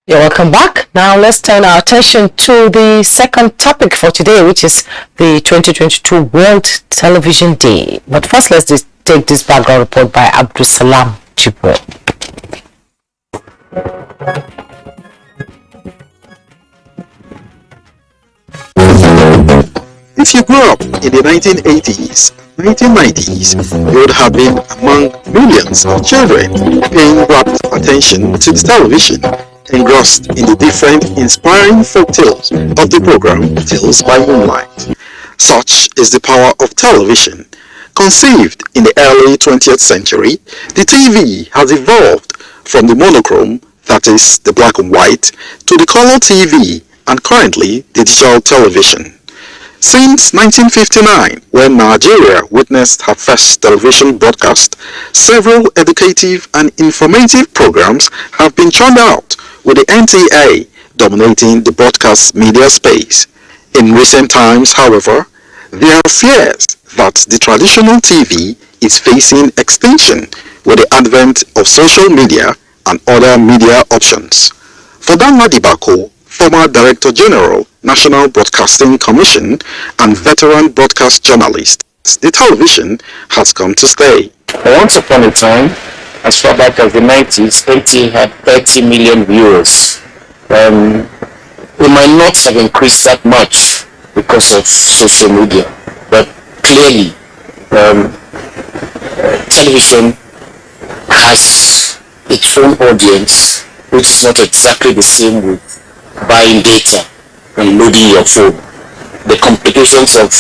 You're welcome back. Now let's turn our attention to the second topic for today, which is the 2022 World Television Day. But first, let's take this background report by Abdulsalam Jibril. If you grew up in the 1980s, 1990s, you would have been among millions of children paying rapt attention to the television, engrossed in the different inspiring folk tales of the program Tales by Moonlight. Such is the power of television. Conceived in the early 20th century, the TV has evolved from the monochrome, that is, the black and white, to the color TV and currently the digital television. Since 1959, when Nigeria witnessed her first television broadcast, several educative and informative programs have been churned out, with the NTA dominating the broadcast media space. In recent times, however, there are fears that the traditional TV is facing extinction with the advent of social media and other media options. For Danla Dibako, former Director General, National Broadcasting Commission and veteran broadcast journalist, the television has come to stay. Once upon a time, as far back as the 90s, NTA had 30 million viewers. We might not have increased that much because of social media, but clearly television has its own audience, which is not exactly the same with buying data and loading your phone. The complications of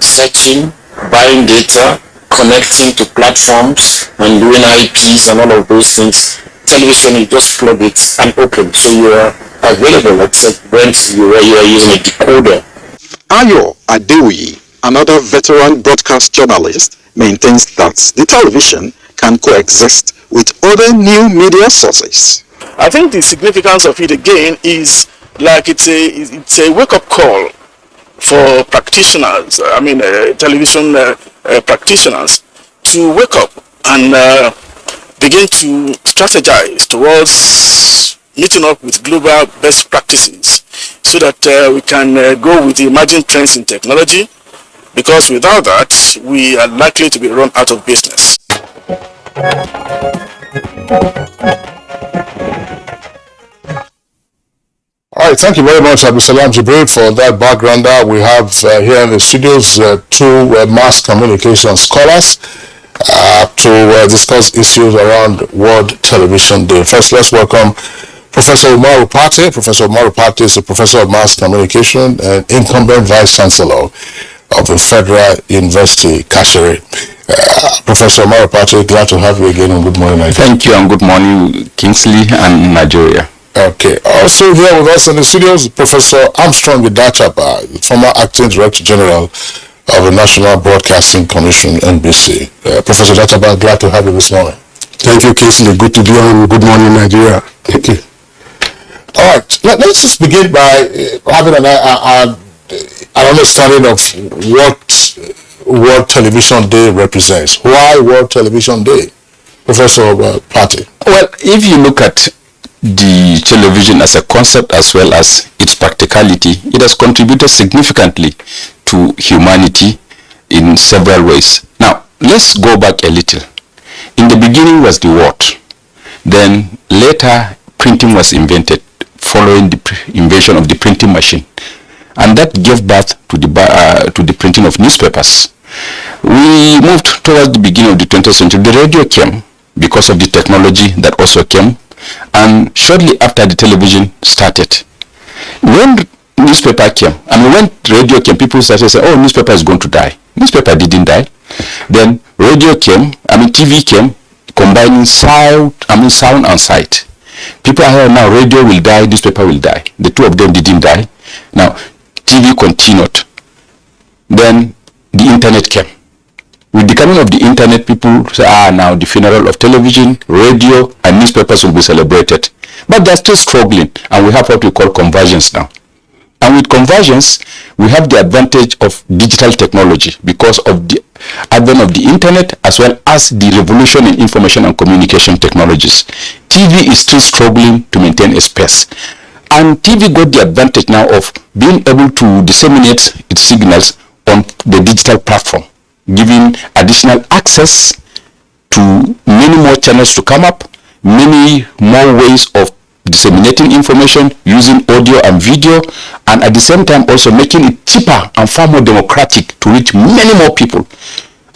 searching, buying data, connecting to platforms and doing IPs and all of those things, television, you just plug it and open, so you are available except when you are using a decoder. Ayo Adeoye, another veteran broadcast journalist, maintains that the television can coexist with other new media sources. I think the significance of it again is like it's a wake-up call for practitioners, television practitioners, to wake up and begin to strategize towards meeting up with global best practices so that we can go with the emerging trends in technology, because without that we are likely to be run out of business. All right, thank you very much, Abdulsalam Jibril, for that background. We have here in the studios two mass communication scholars to discuss issues around World Television Day. First, let's welcome Professor Umar Upate. Professor Umar Upate is a professor of mass communication and incumbent vice chancellor of the Federal University, Kashere. Professor Umar Upate, glad to have you again, and good morning, Nigeria. Thank you, and good morning, Kingsley and Nigeria. Okay. Also here with us in the studios, Professor Armstrong Idachapa, former acting director general of the National Broadcasting Commission, NBC. Professor Idachapa, glad to have you this morning. Thank you, Kingsley. Good to be on. Good morning, Nigeria. Thank you. All right. Let's just begin by having an understanding of what World Television Day represents. Why World Television Day? Professor Pate. Well, if you look at the television as a concept as well as its practicality, it has contributed significantly to humanity in several ways. Now, let's go back a little. In the beginning was the word. Then later printing was invented following the invention of the printing machine. And that gave birth to the printing of newspapers. We moved towards the beginning of the 20th century. The radio came because of the technology that also came. And shortly after, the television started. When newspaper came, when radio came, people started saying, oh, newspaper is going to die. Newspaper didn't die. Then radio came, TV came, combining sound and sight. People are here now, radio will die, newspaper will die. The two of them didn't die. Now, TV continued. Then the internet came. With the coming of the internet, people say, now the funeral of television, radio, and newspapers will be celebrated. But they're still struggling, and we have what we call convergence now. And with convergence, we have the advantage of digital technology because of the advent of the internet as well as the revolution in information and communication technologies. TV is still struggling to maintain a space. And TV got the advantage now of being able to disseminate its signals on the digital platform, giving additional access to many more channels to come up, many more ways of disseminating information using audio and video, and at the same time also making it cheaper and far more democratic to reach many more people.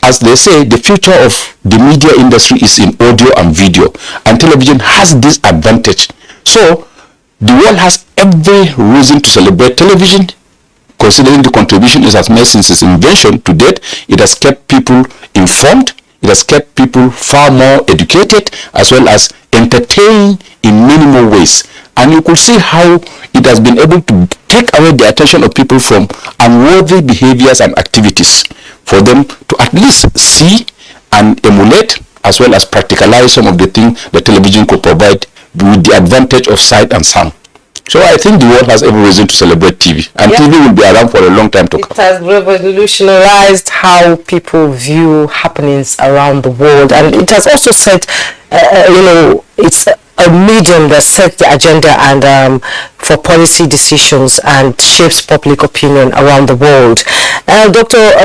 As they say, the future of the media industry is in audio and video, and television has this advantage. So the world has every reason to celebrate television, considering the contribution it has made since its invention to date. It has kept people informed, it has kept people far more educated, as well as entertained in many more ways. And you could see how it has been able to take away the attention of people from unworthy behaviors and activities, for them to at least see and emulate, as well as practicalize some of the things the television could provide with the advantage of sight and sound. So I think the world has every reason to celebrate TV, and TV will be around for a long time to come. It has revolutionized how people view happenings around the world, and it has also set, it's a medium that sets the agenda and for policy decisions and shapes public opinion around the world.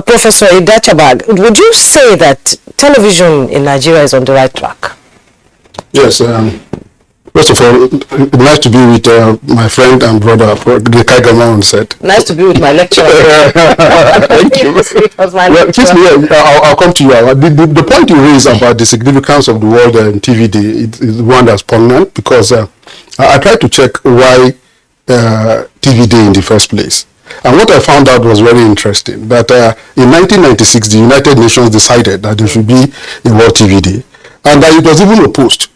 Professor Idachabag, would you say that television in Nigeria is on the right track? Yes. First of all, nice to be with my friend and brother, the Kaigama on set. Nice to be with my lecturer. Thank you. It was my lecturer. I'll come to you. The point you raise about the significance of the World TV Day is one that's poignant, because I tried to check why TV Day in the first place. And what I found out was very interesting, that in 1996, the United Nations decided that there should be a World TV Day, and that it was even opposed.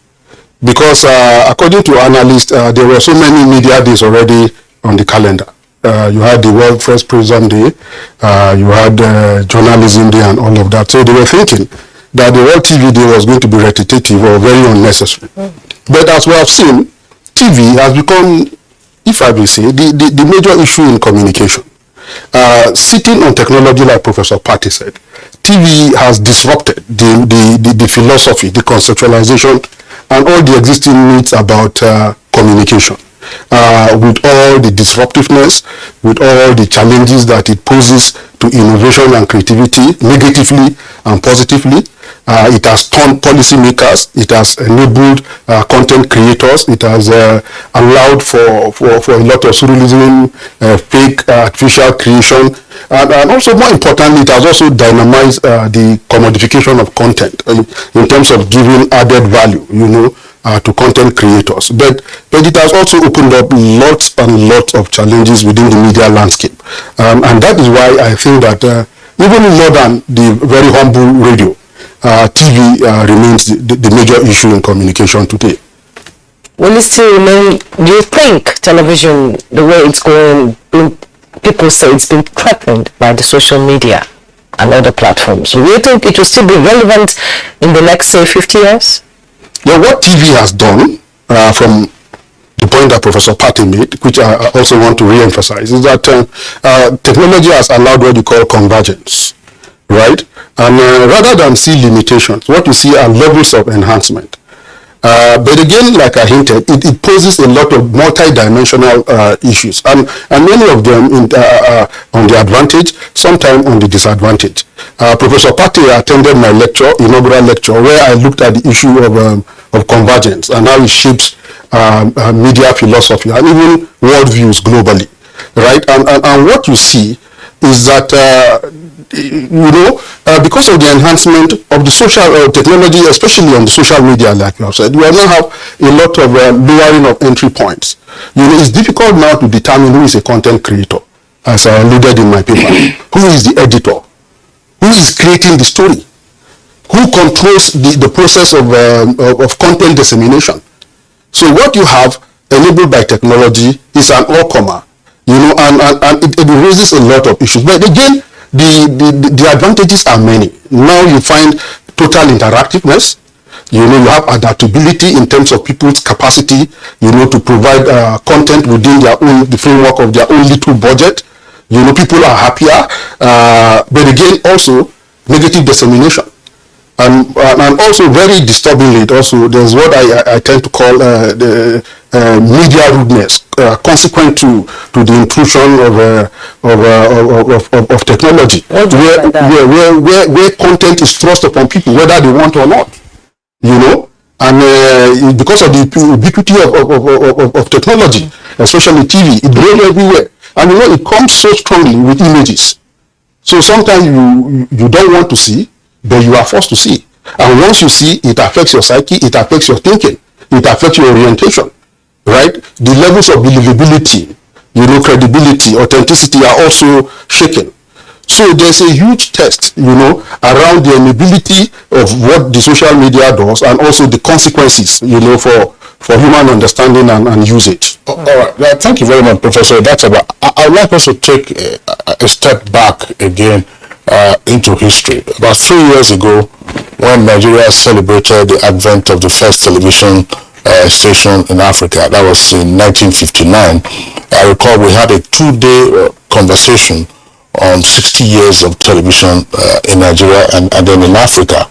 Because according to analysts, there were so many media days already on the calendar. You had the World Press Prism Day, you had Journalism Day and all of that. So they were thinking that the World TV Day was going to be repetitive or very unnecessary. But as we have seen, TV has become, if I may say, the major issue in communication. Sitting on technology, like Professor Patti said, TV has disrupted the philosophy, the conceptualization, and all the existing myths about communication, with all the disruptiveness, with all the challenges that it poses to innovation and creativity, negatively and positively. It has turned policymakers, it has enabled content creators, it has allowed for a lot of surrealism, fake artificial creation, and also, more importantly, it has also dynamized the commodification of content in terms of giving added value, to content creators. But it has also opened up lots and lots of challenges within the media landscape. And that is why I think that even more than the very humble radio, TV remains the major issue in communication today. Will it still remain? Do you think television, the way it's going, people say it's been threatened by the social media and other platforms? Do you think it will still be relevant in the next, say, 50 years? Yeah, what TV has done, from the point that Professor Patti made, which I also want to re-emphasize, is that technology has allowed what you call convergence, right? And rather than see limitations, what you see are levels of enhancement. But again, like I hinted, it poses a lot of multi-dimensional issues, and many of them on the advantage, sometimes on the disadvantage. Professor Patti attended my inaugural lecture, where I looked at the issue of convergence and how it shapes media philosophy and even worldviews globally, right? And what you see is that because of the enhancement of the social technology, especially on the social media, like you have said, you now have a lot of lowering of entry points. It's difficult now to determine who is a content creator, as I alluded in my paper. Who is the editor? Who is creating the story? Who controls the process of content dissemination? So what you have enabled by technology is an all-comer, and it raises a lot of issues. But again, the advantages are many. Now you find total interactiveness. You have adaptability in terms of people's capacity, to provide content within the framework of their own little budget. People are happier. But again, also negative dissemination. And also very disturbingly, also there's what I tend to call the media rudeness, consequent to the intrusion of technology, where content is thrust upon people, whether they want or not, you know. And because of the ubiquity of technology, especially TV, it goes everywhere. And you know, it comes so strongly with images. So sometimes you don't want to see, but you are forced to see. And once you see, it affects your psyche, it affects your thinking, it affects your orientation, right? The levels of believability, you know, credibility, authenticity are also shaken. So there's a huge test, you know, around the amenability of what the social media does, and also the consequences, you know, for human understanding and usage. All right. Thank you very much, Professor. That's about. I would like us to take a step back again into history. About 3 years ago, when Nigeria celebrated the advent of the first television station in Africa, that was in 1959. I recall we had a 2-day conversation on 60 years of television in Nigeria and then in Africa.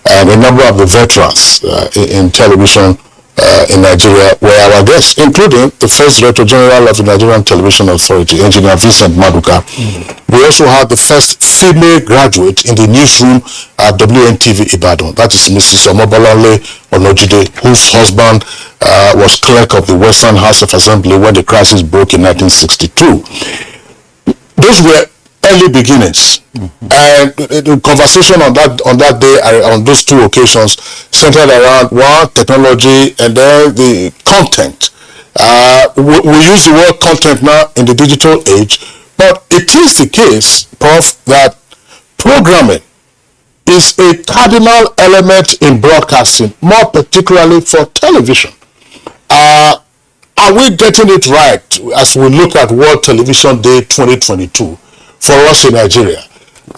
And a number of the veterans in television in Nigeria were our guests, including the first Director General of the Nigerian Television Authority, Engineer Vincent Maduka. We also had the first female graduate in the newsroom at WNTV Ibadan. That is Mrs. Omobolale Onojide, whose husband was clerk of the Western House of Assembly when the crisis broke in 1962. Those were early beginnings, and the conversation on that day, on those two occasions, centered around one, technology, and then the content. We use the word content now in the digital age, but it is the case, Prof, that programming is a cardinal element in broadcasting, more particularly for television. Are we getting it right as we look at World Television Day 2022? For us in Nigeria,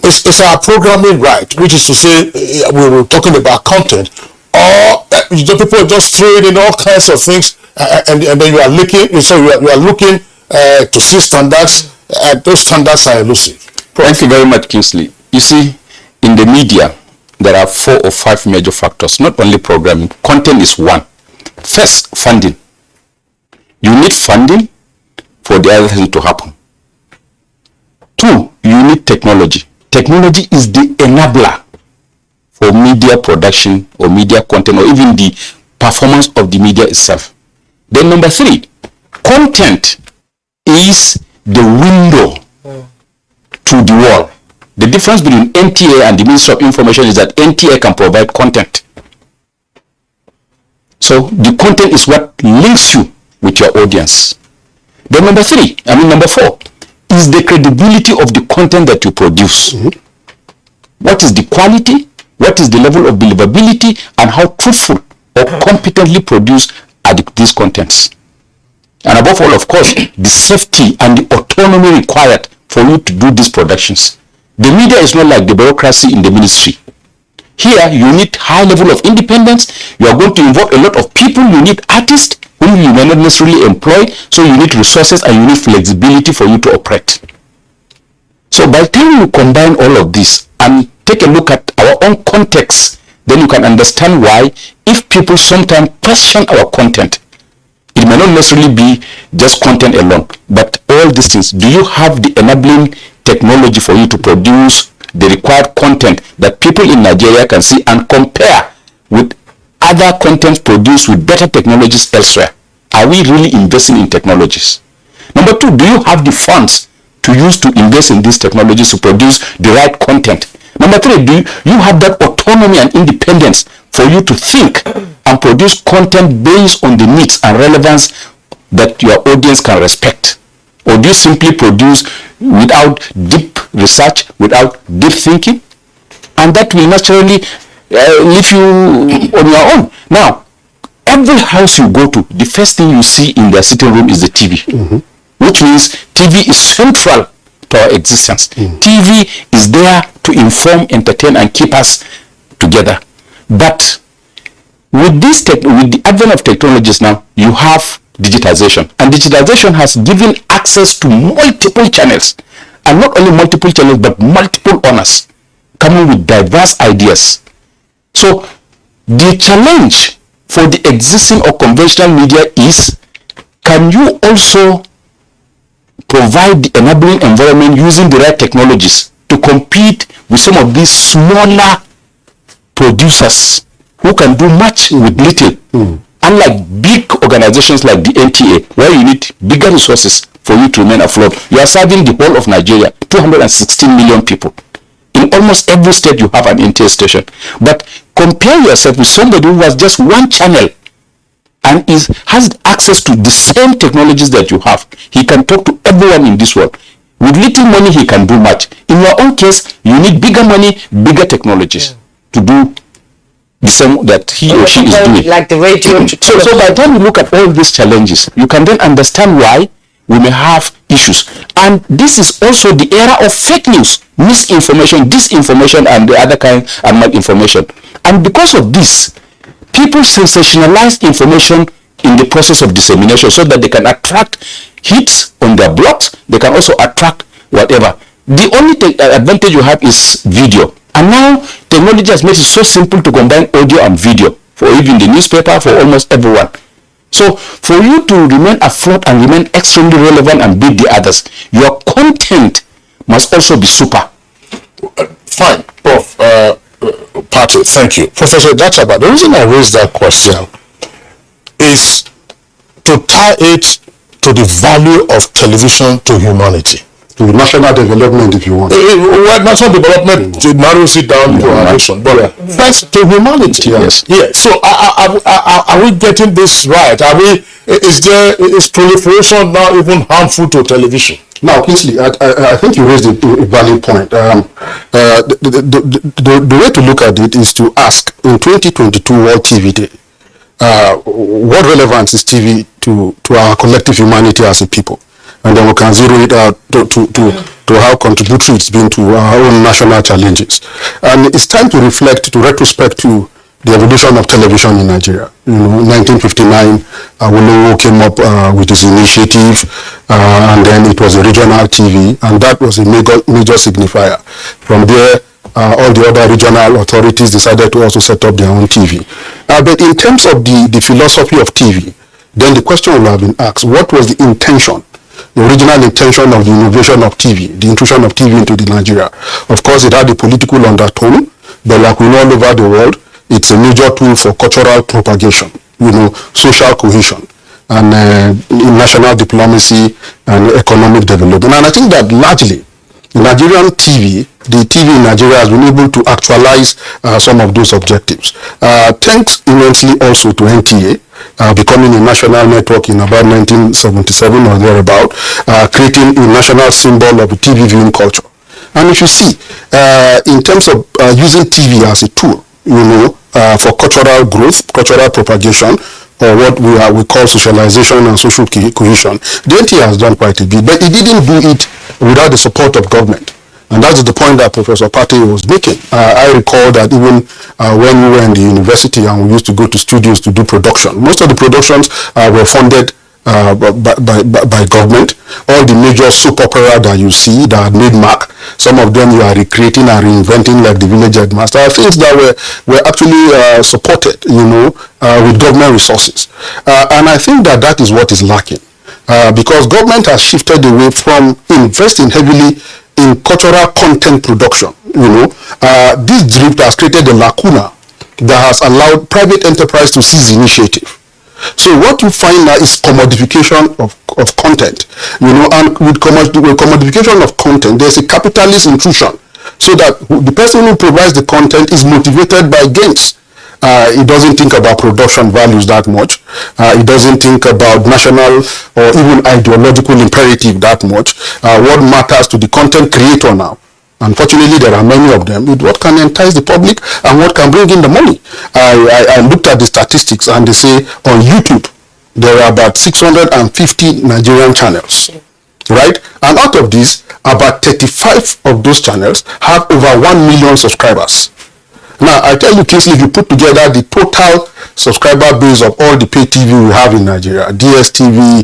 it's our programming right, which is to say, we were talking about content, or people just throwing in all kinds of things, and then you are looking, so you are looking to see standards, and those standards are elusive. Thank you very much, Kingsley. You see, in the media, there are 4 or 5 major factors, not only programming. Content is one. First, funding. You need funding for the other thing to happen. 2, you need technology. Technology is the enabler for media production or media content or even the performance of the media itself. Then number 3, content is the window to the world. The difference between NTA and the Ministry of Information is that NTA can provide content. So the content is what links you with your audience. Then number 4, is the credibility of the content that you produce. What is the quality, what is the level of believability, and how truthful or competently produced are these contents. And above all, of course, the safety and the autonomy required for you to do these productions. The media is not like the bureaucracy in the ministry. Here, you need high level of independence. You are going to involve a lot of people. You need artists whom you may not necessarily employ, so you need resources and you need flexibility for you to operate. So by the time you combine all of this and take a look at our own context, then you can understand why, if people sometimes question our content, it may not necessarily be just content alone, but all these things. Do you have the enabling technology for you to produce the required content that people in Nigeria can see and compare with other contents produced with better technologies elsewhere? Are we really investing in technologies? Number 2, do you have the funds to use to invest in these technologies to produce the right content? Number 3, do you have that autonomy and independence for you to think and produce content based on the needs and relevance that your audience can respect? Or do you simply produce without deep research, without deep thinking? And that will naturally leave you on your own. Now, every house you go to, the first thing you see in their sitting room is the TV, which means TV is central to our existence. TV is there to inform, entertain, and keep us together. But with with the advent of technologies now, you have digitization, and digitization has given access to multiple channels, and not only multiple channels but multiple owners coming with diverse ideas. So the challenge for the existing or conventional media is, can you also provide the enabling environment using the right technologies to compete with some of these smaller producers who can do much with little? Unlike big organizations like the NTA, where you need bigger resources for you to remain afloat. You are serving the whole of Nigeria, 216 million people. In almost every state you have an NTA station. But compare yourself with somebody who has just one channel and has access to the same technologies that you have. He can talk to everyone in this world. With little money, he can do much. In your own case, you need bigger money, bigger technologies to do the same that he or she is doing. Like the radio. So by the time you look at all these challenges, you can then understand why we may have issues. And this is also the era of fake news, misinformation, disinformation, and the other kind of malinformation. And because of this, people sensationalize information in the process of dissemination so that they can attract hits on their blogs. They can also attract whatever. The only advantage you have is video. And now technology has made it so simple to combine audio and video for even the newspaper, for almost everyone. So for you to remain afloat and remain extremely relevant and beat the others, your content must also be super. Fine, Prof. Patu, thank you. Professor Dachaba, the reason I raised that question is to tie it to the value of television to humanity. To national development, if you want. Well, national development narrows it down to our nation, but thanks to humanity. Yes. Yeah. So are we getting this right? Is proliferation now even harmful to television? Now, Kingsley, I think you raised a valid point. The way to look at it is to ask, in 2022 World TV Day, what relevance is TV to our collective humanity as a people? And then we can zero it out to how contributory it's been to our own national challenges. And it's time to reflect, to retrospect to the evolution of television in Nigeria. You know, 1959, Awolowo came up with his initiative, and then it was a regional TV, and that was a major signifier. From there, all the other regional authorities decided to also set up their own TV. But in terms of the philosophy of TV, then the question will have been asked, what was the intention? The original intention of the innovation of TV, the intrusion of TV into the Nigeria. Of course, it had a political undertone, but like we know all over the world, it's a major tool for cultural propagation, you know, social cohesion, and national diplomacy and economic development. And I think that largely, Nigerian TV, the TV in Nigeria has been able to actualize some of those objectives. Thanks immensely also to NTA, becoming a national network in about 1977 or thereabout, creating a national symbol of a TV viewing culture. And if you see, in terms of using TV as a tool, you know, for cultural growth, cultural propagation, or what we call socialization and social cohesion, the NTA has done quite a bit, but it didn't do it without the support of government. And that's the point that Professor Pate was making. I recall that even when we were in the university and we used to go to studios to do production, most of the productions were funded by government. All the major soap opera that you see that made mark, some of them you are recreating and reinventing, like The Village Headmaster, things that were actually supported, you know, with government resources. And I think that is what is lacking. Because government has shifted away from investing heavily in cultural content production. You know, this drift has created a lacuna that has allowed private enterprise to seize initiative. So what you find now is commodification of content, you know, and with commodification of content, there's a capitalist intrusion, so that the person who provides the content is motivated by gains. It doesn't think about production values that much. It doesn't think about national or even ideological imperative that much. What matters to the content creator now, unfortunately there are many of them, is what can entice the public and what can bring in the money. I looked at the statistics and they say on YouTube there are about 650 Nigerian channels, right? And out of these, about 35 of those channels have over 1 million subscribers. Now, I tell you, Kingsley, if you put together the total subscriber base of all the pay TV we have in Nigeria, DSTV,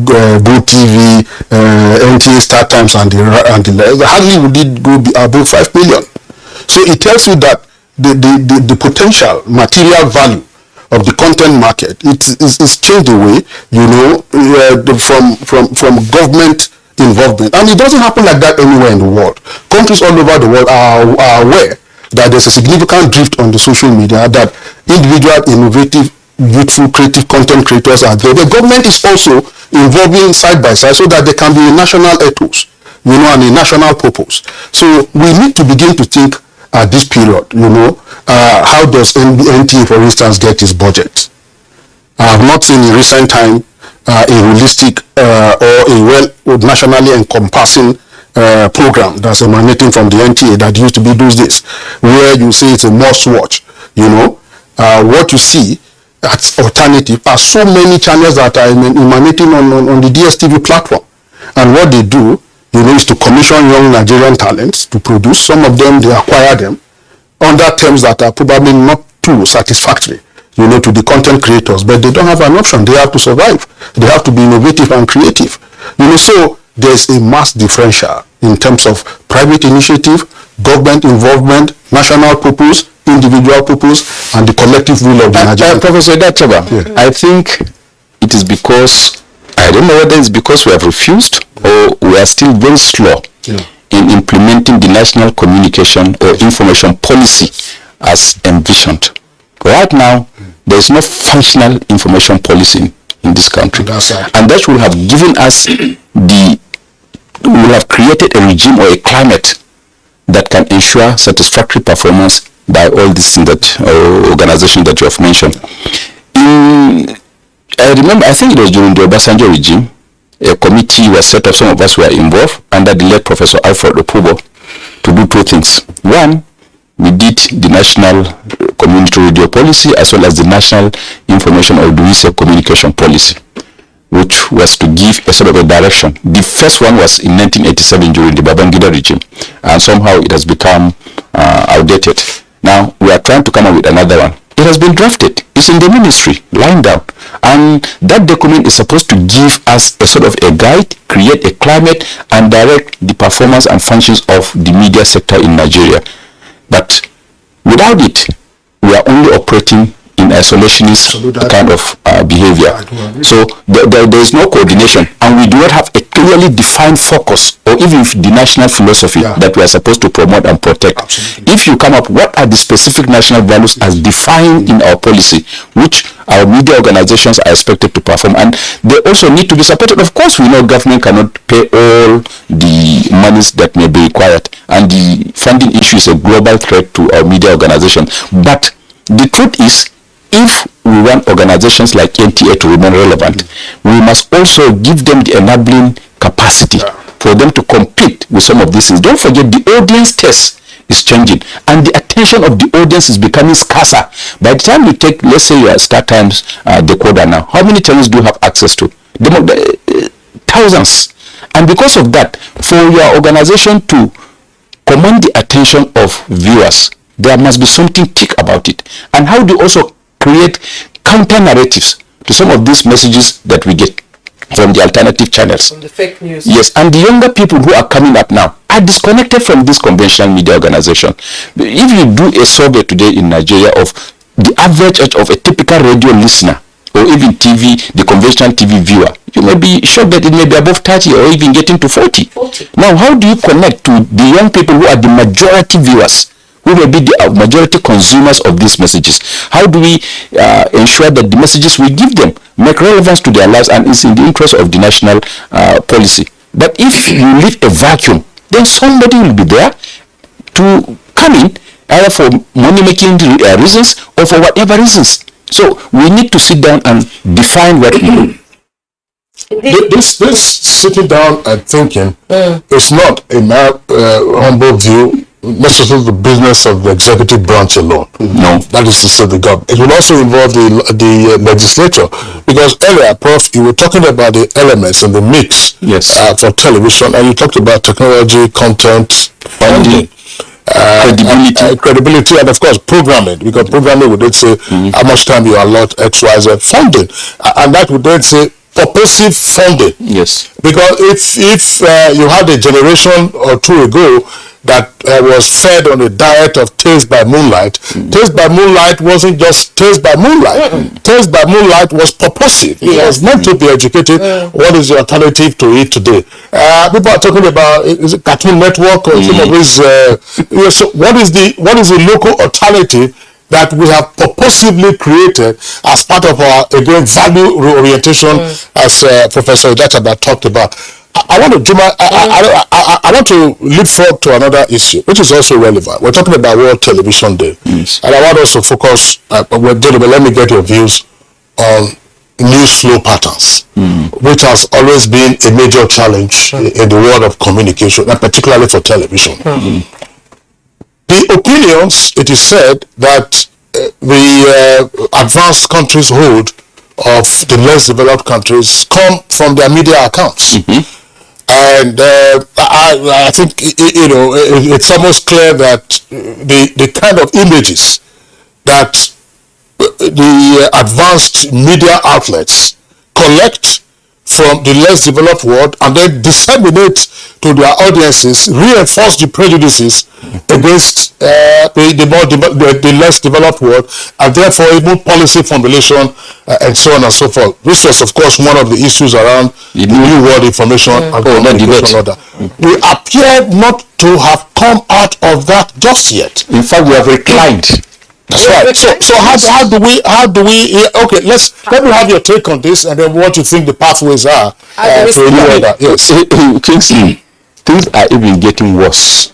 GoTV, NTA, StarTimes, and the rest, hardly would it go above 5 million. So it tells you that the potential material value of the content market. It's changed the way, from government involvement. And it doesn't happen like that anywhere in the world. Countries all over the world are aware that there's a significant drift on the social media, that individual, innovative, youthful, creative content creators are there. The government is also involving side by side so that there can be a national ethos, and a national purpose. So we need to begin to think at this period, how does NTA, for instance, get its budget? I have not seen in recent time a holistic or a well nationally encompassing program that's emanating from the NTA that used to be those days, where you say it's a must watch. What you see as alternative are so many channels that are emanating on the DSTV platform, and what they do, is to commission young Nigerian talents to produce. Some of them, they acquire them under terms that are probably not too satisfactory, to the content creators, but they don't have an option. They have to survive. They have to be innovative and creative. So there's a mass differential in terms of private initiative, government involvement, national purpose, individual purpose, and the collective will of the Nigerian. Professor Databa, yeah. I think it is because, I don't know whether it's because we have refused or we are still very slow in implementing the national communication or information policy as envisioned. Right now, there is no functional information policy in this country. And that will have given us will have created a regime or a climate that can ensure satisfactory performance by all these organizations that you have mentioned. I remember, I think it was during the Obasanjo regime, a committee was set up, some of us were involved, under the late Professor Alfred Opubo, to do two things. One, we did the national community radio policy as well as the national information or do we say communication policy, which was to give a sort of a direction. The first one was in 1987 during the Babangida regime, and somehow it has become outdated. Now we are trying to come up with another one. It has been drafted. It's in the ministry, lying down. And that document is supposed to give us a sort of a guide, create a climate, and direct the performance and functions of the media sector in Nigeria. But without it, we are only operating in isolationist kind of behavior. So there is no coordination, and we do not have a clearly defined focus or even the national philosophy that we are supposed to promote and protect. Absolutely. If you come up, what are the specific national values as defined in our policy, which our media organizations are expected to perform, and they also need to be supported. Of course, we know government cannot pay all the monies that may be required, and the funding issue is a global threat to our media organization. But the truth is, if we want organizations like NTA to remain relevant, we must also give them the enabling capacity for them to compete with some of these things. Don't forget, the audience test is changing, and the attention of the audience is becoming scarcer. By the time you take, let's say, your Star Times decoder now, how many channels do you have access to? Thousands. And because of that, for your organization to command the attention of viewers, there must be something thick about it. And how do you also create counter narratives to some of these messages that we get from the alternative channels? From the fake news. Yes, and the younger people who are coming up now are disconnected from this conventional media organization. If you do a survey today in Nigeria of the average age of a typical radio listener or even TV, the conventional TV viewer, you may be shocked that it may be above 30 or even getting to 40. Now, how do you connect to the young people who are the majority viewers, who will be the majority consumers of these messages? How do we ensure that the messages we give them make relevance to their lives and is in the interest of the national policy? But if you leave a vacuum, then somebody will be there to come in, either for money-making reasons or for whatever reasons. So we need to sit down and define what we do. This sitting down and thinking is not, in my humble view, necessarily the business of the executive branch alone. No. That is to say the government. It will also involve the legislature. Because earlier, Prof, you were talking about the elements and the mix for television, and you talked about technology, content, funding, credibility, and of course programming. Because programming would then say how much time you allot XYZ funding, and that would then say purposive funding. Yes. Because if you had a generation or two ago that was fed on a diet of taste by moonlight. Taste by moonlight wasn't just taste by moonlight. Taste by moonlight was purposive. It was meant to be educated. What is the alternative to it today? People are talking about, is it Cartoon Network or some of these? So what is the local alternative that we have purposively created as part of our, again, value orientation, as Professor Idachaba talked about? I want to, Juma, I want to leapfrog to another issue, which is also relevant. We're talking about World Television Day. And I want us to focus, gentlemen, let me get your views on news flow patterns, which has always been a major challenge in the world of communication, and particularly for television. The opinions, it is said, that the advanced countries hold of the less developed countries come from their media accounts. And I think, it's almost clear that the kind of images that the advanced media outlets collect from the less developed world and then disseminate to their audiences, reinforce the prejudices against the less developed world, and therefore even policy formulation and so on and so forth. This was, of course, one of the issues around the New World Information and Communication Order. We appear not to have come out of that just yet. In fact, we have reclined. That's right. So how do we? Okay, let me have your take on this, and then what you think the pathways are to a new order. Yes, Kingsley, things are even getting worse.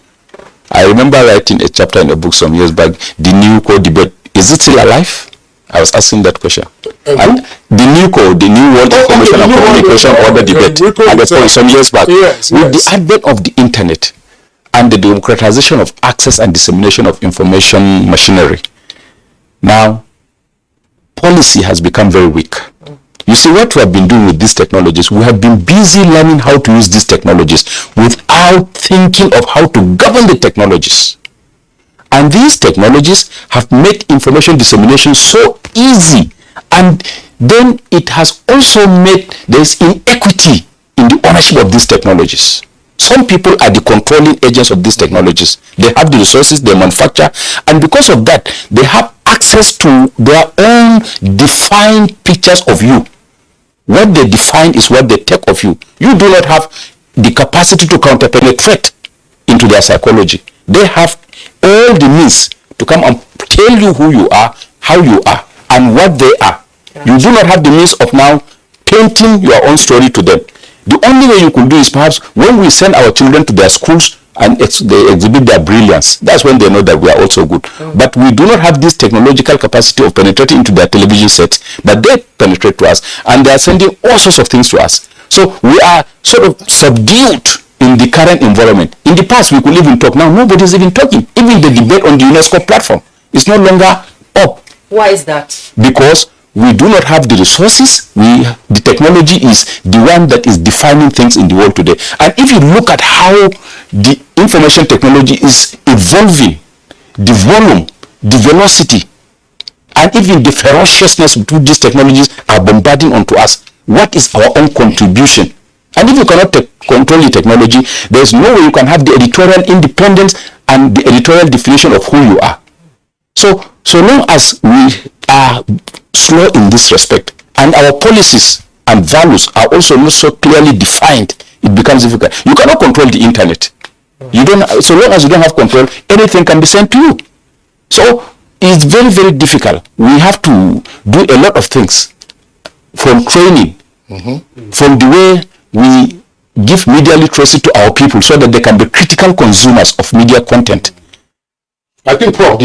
I remember writing a chapter in a book some years back. The new code debate, is it still alive? I was asking that question. And the new code, the new World Information and Communication Order debate, at the point some years back, with the advent of the internet and the democratization of access and dissemination of information machinery. Now, policy has become very weak. You see, what we have been doing with these technologies, we have been busy learning how to use these technologies without thinking of how to govern the technologies. And these technologies have made information dissemination so easy. And then it has also made, there's inequity in the ownership of these technologies. Some people are the controlling agents of these technologies. They have the resources, they manufacture, and because of that, they have access to their own defined pictures of you. What they define is what they take of you. You do not have the capacity to counterpenetrate into their psychology. They have all the means to come and tell you who you are, how you are, and what they are. You do not have the means of now painting your own story to them. The only way you could do is perhaps when we send our children to their schools and they exhibit their brilliance. That's when they know that we are also good. But we do not have this technological capacity of penetrating into their television sets, but they penetrate to us, and they are sending all sorts of things to us. So we are sort of subdued in the current environment. In the past, we could even talk. Now, nobody is even talking. Even the debate on the UNESCO platform is no longer up. Why is that? Because we do not have the resources. The technology is the one that is defining things in the world today. And if you look at how the information technology is evolving, the volume, the velocity, and even the ferociousness with which these technologies are bombarding onto us, what is our own contribution? And if you cannot control the technology, there is no way you can have the editorial independence and the editorial definition of who you are. So long as we are slow in this respect, and our policies and values are also not so clearly defined, it becomes difficult. You cannot control the internet. You don't. So long as you don't have control, anything can be sent to you. So it's very, very difficult. We have to do a lot of things, from training, from the way we give media literacy to our people so that they can be critical consumers of media content. I think, Prof,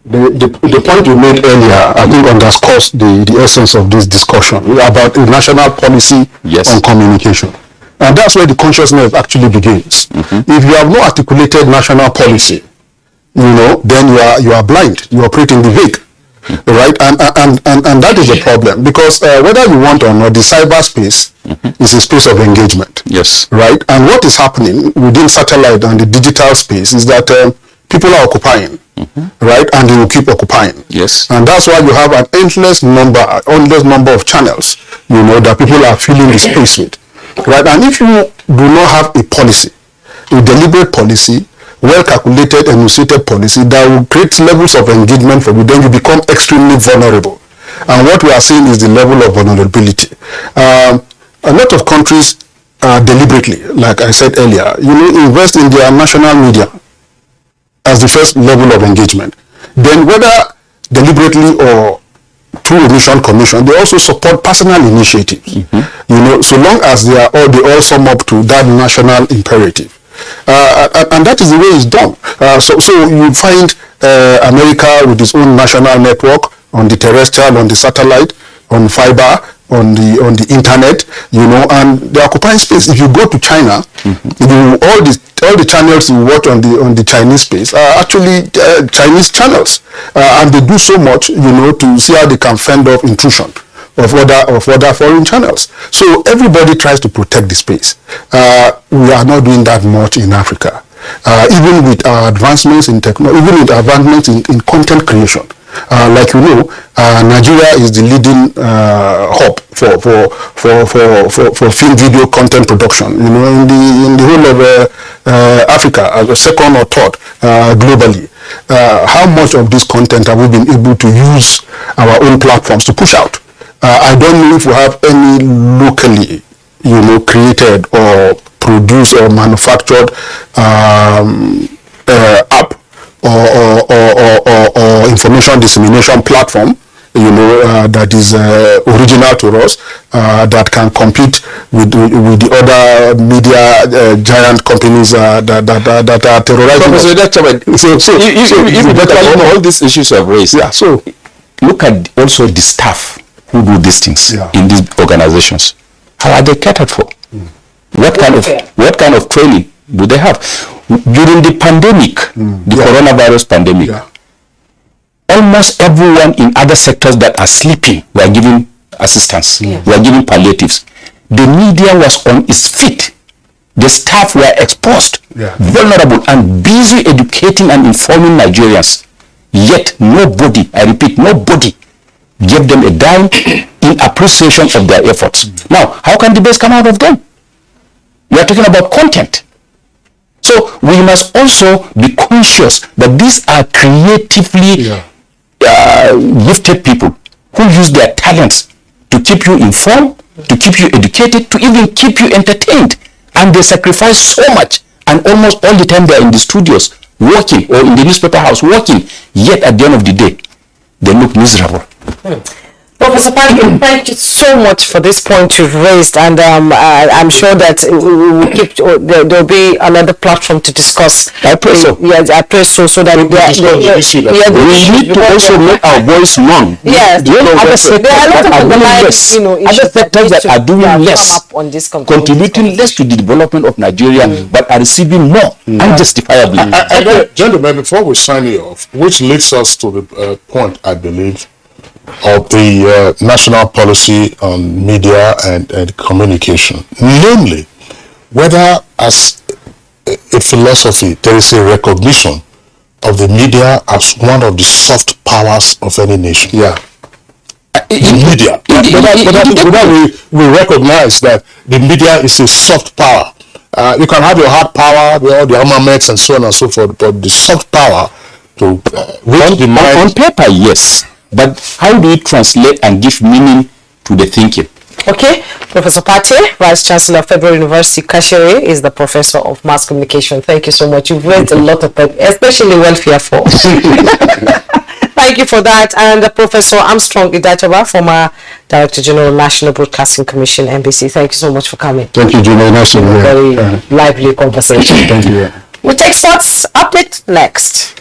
the point you made earlier, I think, underscores the essence of this discussion about a national policy on communication. And that's where the consciousness actually begins. If you have no articulated national policy, then you are blind. You operate in the vague, right? And that is a problem, because whether you want or not, the cyberspace is a space of engagement. Yes. Right? And what is happening within satellite and the digital space is that people are occupying. Right, and they will keep occupying. Yes, and that's why you have an endless number of channels, that people are filling the space with. Right, and if you do not have a policy a deliberate policy, well-calculated, enunciated policy that will create levels of engagement for you, then you become extremely vulnerable. And what we are seeing is the level of vulnerability. A lot of countries deliberately, like I said earlier, invest in their national media as the first level of engagement. Then whether deliberately or through a mission commission, they also support personal initiatives. So long as they all sum up to that national imperative. And that is the way it's done. So you find America with its own national network on the terrestrial, on the satellite, on fiber, on the internet, and they occupy space. If you go to China, all the channels you watch on the Chinese space are actually Chinese channels, and they do so much, to see how they can fend off intrusion of other foreign channels. So everybody tries to protect the space. We are not doing that much in Africa, even with our advancements in technology, even with advancements in content creation. Like Nigeria is the leading hub for film video content production. In the whole of Africa, as a second or third globally. How much of this content have we been able to use our own platforms to push out? I don't know if we have any locally, created or produced or manufactured app or information dissemination platform, that is original to us, that can compete with the other media giant companies that are terrorizing. So all these issues are raised. Yeah. So look at also the staff who do these things in these organizations. How are they catered for? What kind of training do they have? During the pandemic, the coronavirus pandemic, almost everyone in other sectors that are sleeping were giving assistance, were giving palliatives. The media was on its feet. The staff were exposed, vulnerable, and busy educating and informing Nigerians. Yet nobody, I repeat, nobody gave them a dime in appreciation of their efforts. Now, how can the best come out of them? We are talking about content. So we must also be conscious that these are creatively gifted people who use their talents to keep you informed, to keep you educated, to even keep you entertained. And they sacrifice so much, and almost all the time they are in the studios working, or in the newspaper house working, yet at the end of the day, they look miserable. Professor Pagi, thank you so much for this point you've raised, and I'm sure that there'll be another platform to discuss. I pray so. Yes, I pray so that we need to also make our voice known. Yes, there are a lot of other sectors that are doing less, contributing less to the development of Nigeria, but are receiving more unjustifiably. Gentlemen, before we sign it off, which leads us to the point, I believe, of the national policy on media and communication, namely whether as a philosophy there is a recognition of the media as one of the soft powers of any nation. Media. Whether we recognize that the media is a soft power. You can have your hard power, all the armaments and so on and so forth, but the soft power to reach the mind. On paper, yes. But how do you translate and give meaning to the thinking? Okay, Professor Pate, Vice Chancellor of Federal University, Kashere, is the Professor of Mass Communication. Thank you so much. You've raised a lot of things, especially welfare for. Thank you for that. And Professor Armstrong Idachaba, former Director General, National Broadcasting Commission, NBC. Thank you so much for coming. Thank you, Jimmy. Nice to be here. Very lively conversation. Thank you. We'll take sports update next.